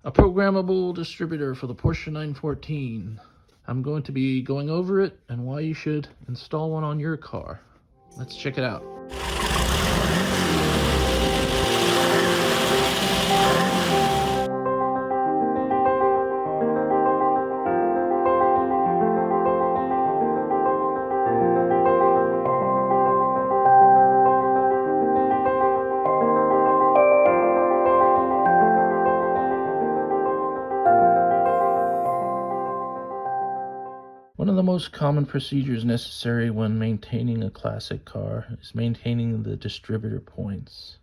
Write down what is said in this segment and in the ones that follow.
A programmable distributor for the Porsche 914. I'm going to be going over it and why you should install one on your car. Let's check it out. One of the most common procedures necessary when maintaining a classic car is maintaining the distributor points.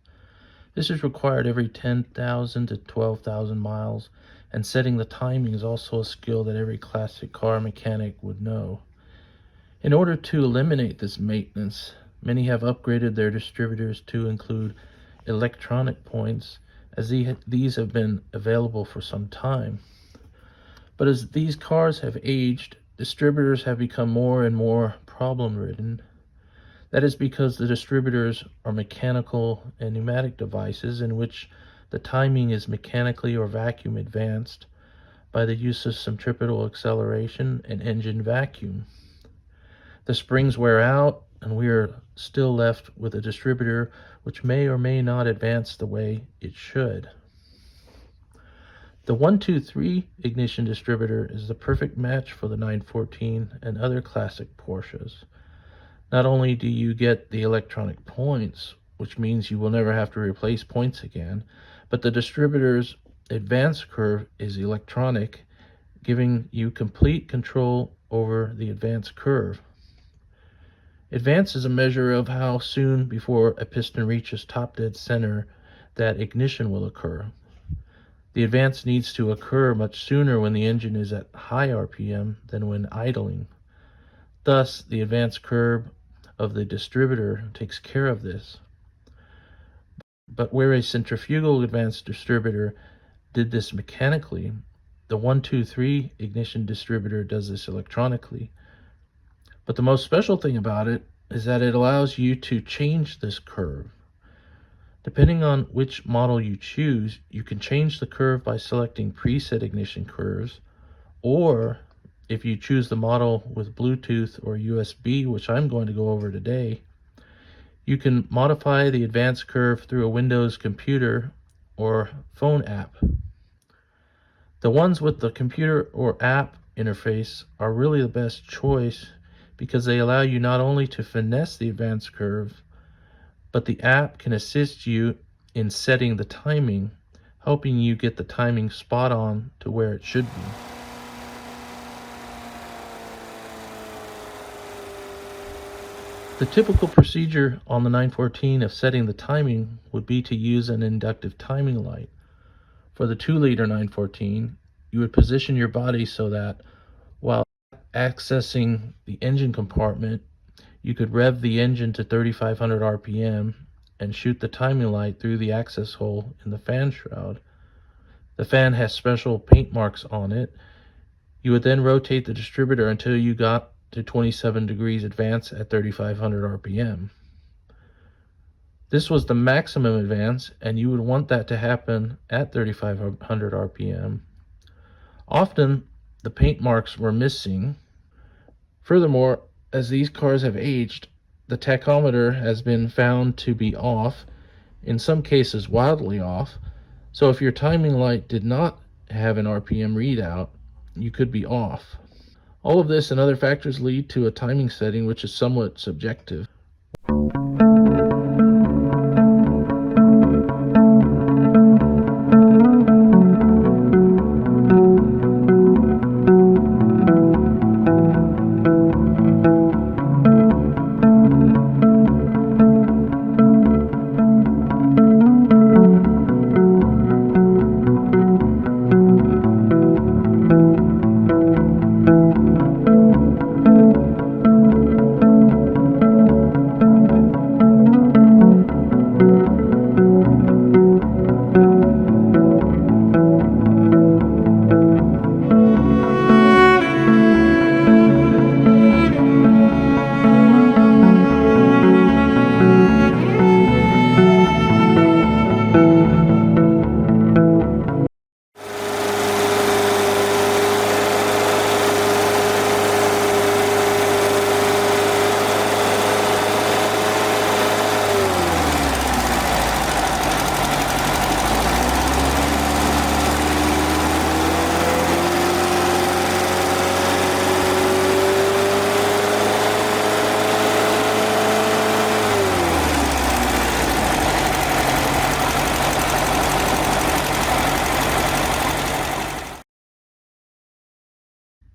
This is required every 10,000 to 12,000 miles, and setting the timing is also a skill that every classic car mechanic would know. In order to eliminate this maintenance, many have upgraded their distributors to include electronic points, as these have been available for some time. But as these cars have aged, distributors have become more and more problem-ridden. That is because the distributors are mechanical and pneumatic devices in which the timing is mechanically or vacuum advanced by the use of centripetal acceleration and engine vacuum. The springs wear out, and we are still left with a distributor which may or may not advance the way it should. The 123 ignition distributor is the perfect match for the 914 and other classic Porsches. Not only do you get the electronic points, which means you will never have to replace points again, but the distributor's advance curve is electronic, giving you complete control over the advance curve. Advance is a measure of how soon before a piston reaches top dead center that ignition will occur. The advance needs to occur much sooner when the engine is at high RPM than when idling. Thus, the advance curve of the distributor takes care of this. But where a centrifugal advance distributor did this mechanically, the 123 ignition distributor does this electronically. But the most special thing about it is that it allows you to change this curve. Depending on which model you choose, you can change the curve by selecting preset ignition curves, or if you choose the model with Bluetooth or USB, which I'm going to go over today, you can modify the advance curve through a Windows computer or phone app. The ones with the computer or app interface are really the best choice because they allow you not only to finesse the advance curve, but the app can assist you in setting the timing, helping you get the timing spot on to where it should be. The typical procedure on the 914 of setting the timing would be to use an inductive timing light. For the 2-liter 914, you would position your body so that while accessing the engine compartment, you could rev the engine to 3,500 RPM and shoot the timing light through the access hole in the fan shroud. The fan has special paint marks on it. You would then rotate the distributor until you got to 27 degrees advance at 3,500 RPM. This was the maximum advance, and you would want that to happen at 3,500 RPM. Often, the paint marks were missing. Furthermore, as these cars have aged, the tachometer has been found to be off, in some cases wildly off, so if your timing light did not have an RPM readout, you could be off. All of this and other factors lead to a timing setting which is somewhat subjective.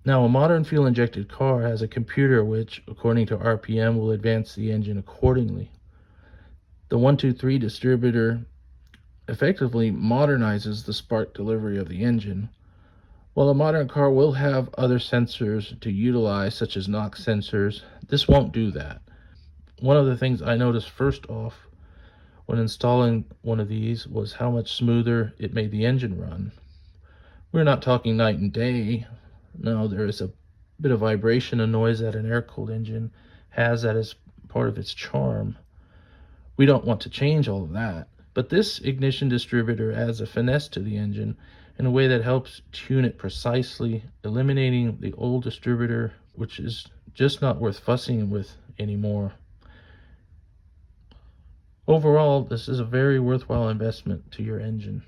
Now, a modern fuel-injected car has a computer which, according to RPM, will advance the engine accordingly. The 123 distributor effectively modernizes the spark delivery of the engine. While a modern car will have other sensors to utilize, such as knock sensors, this won't do that. One of the things I noticed first off when installing one of these was how much smoother it made the engine run. We're not talking night and day. No, there is a bit of vibration and noise that an air-cooled engine has that is part of its charm. We don't want to change all of that. But this ignition distributor adds a finesse to the engine in a way that helps tune it precisely, eliminating the old distributor, which is just not worth fussing with anymore. Overall, this is a very worthwhile investment to your engine.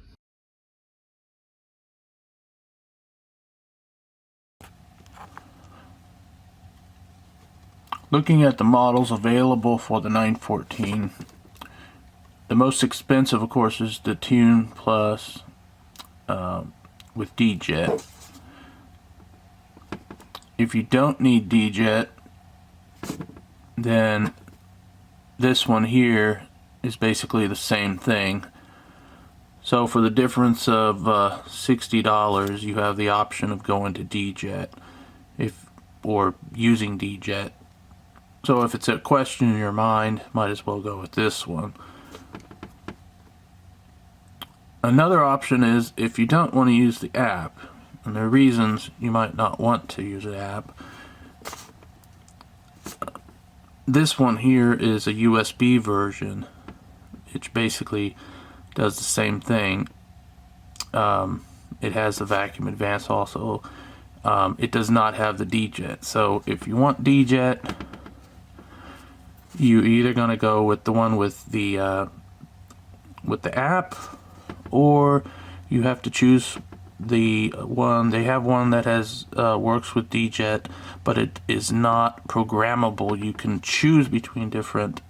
Looking at the models available for the 914, the most expensive, of course, is the Tune Plus with D-Jet. If you don't need D-Jet, then this one here is basically the same thing. So for the difference of $60, you have the option of going to D-Jet or using D-Jet. So if it's a question in your mind, might as well go with this one. Another option is if you don't want to use the app, and there are reasons you might not want to use the app. This one here is a USB version, which basically does the same thing. It has the vacuum advance also. It does not have the D-Jet. So if you want D-Jet, you're either going to go with the one with the app, or you have to choose the one. They have one that has works with D-Jet, but it is not programmable. You can choose between different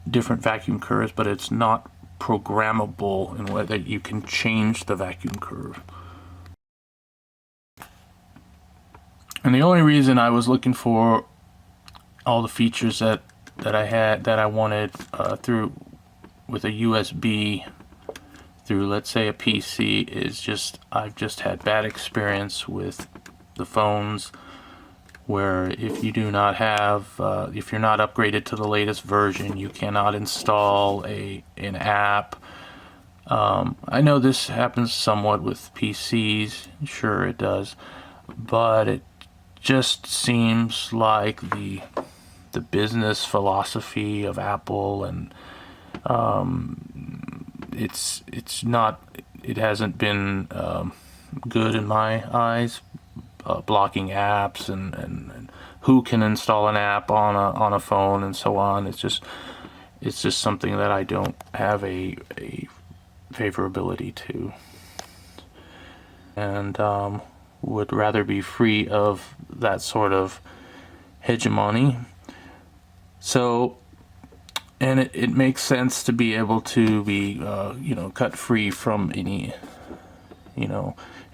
vacuum curves, but it's not programmable in a way that you can change the vacuum curve. And the only reason I was looking for all the features that I wanted through with a USB through, let's say, a PC is just I've just had bad experience with the phones where if you do not have if you're not upgraded to the latest version, you cannot install an app. I know this happens somewhat with PCs, sure it does, but it just seems like the business philosophy of Apple, and it hasn't been good in my eyes, blocking apps and who can install an app on a phone and so on. It's just something that I don't have a favorability to, and would rather be free of that sort of hegemony. So, and it makes sense to be able to be cut free from any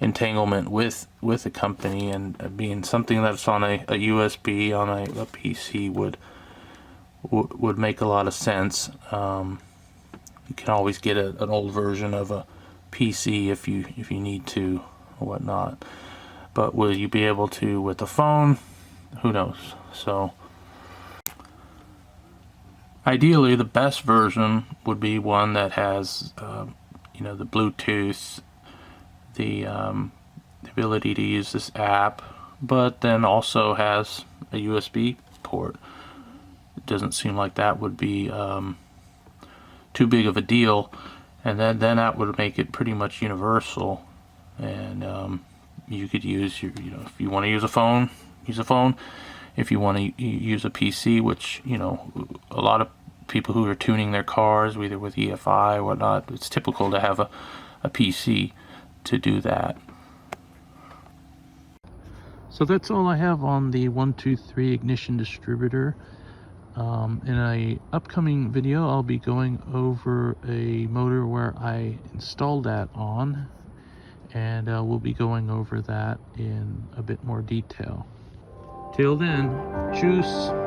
entanglement with a company, and being something that's on a USB on a PC would make a lot of sense. You can always get an old version of a PC if you need to or whatnot, but will you be able to with a phone? Who knows? So ideally, the best version would be one that has the Bluetooth, the ability to use this app, but then also has a USB port. It doesn't seem like that would be too big of a deal, and then that would make it pretty much universal. And you could use if you want to use a phone, use a phone. If you want to use a PC, which a lot of people who are tuning their cars, either with EFI or whatnot, it's typical to have a PC to do that. So that's all I have on the 123 ignition distributor. In a upcoming video, I'll be going over a motor where I installed that on, and we'll be going over that in a bit more detail. Till then, tschüss.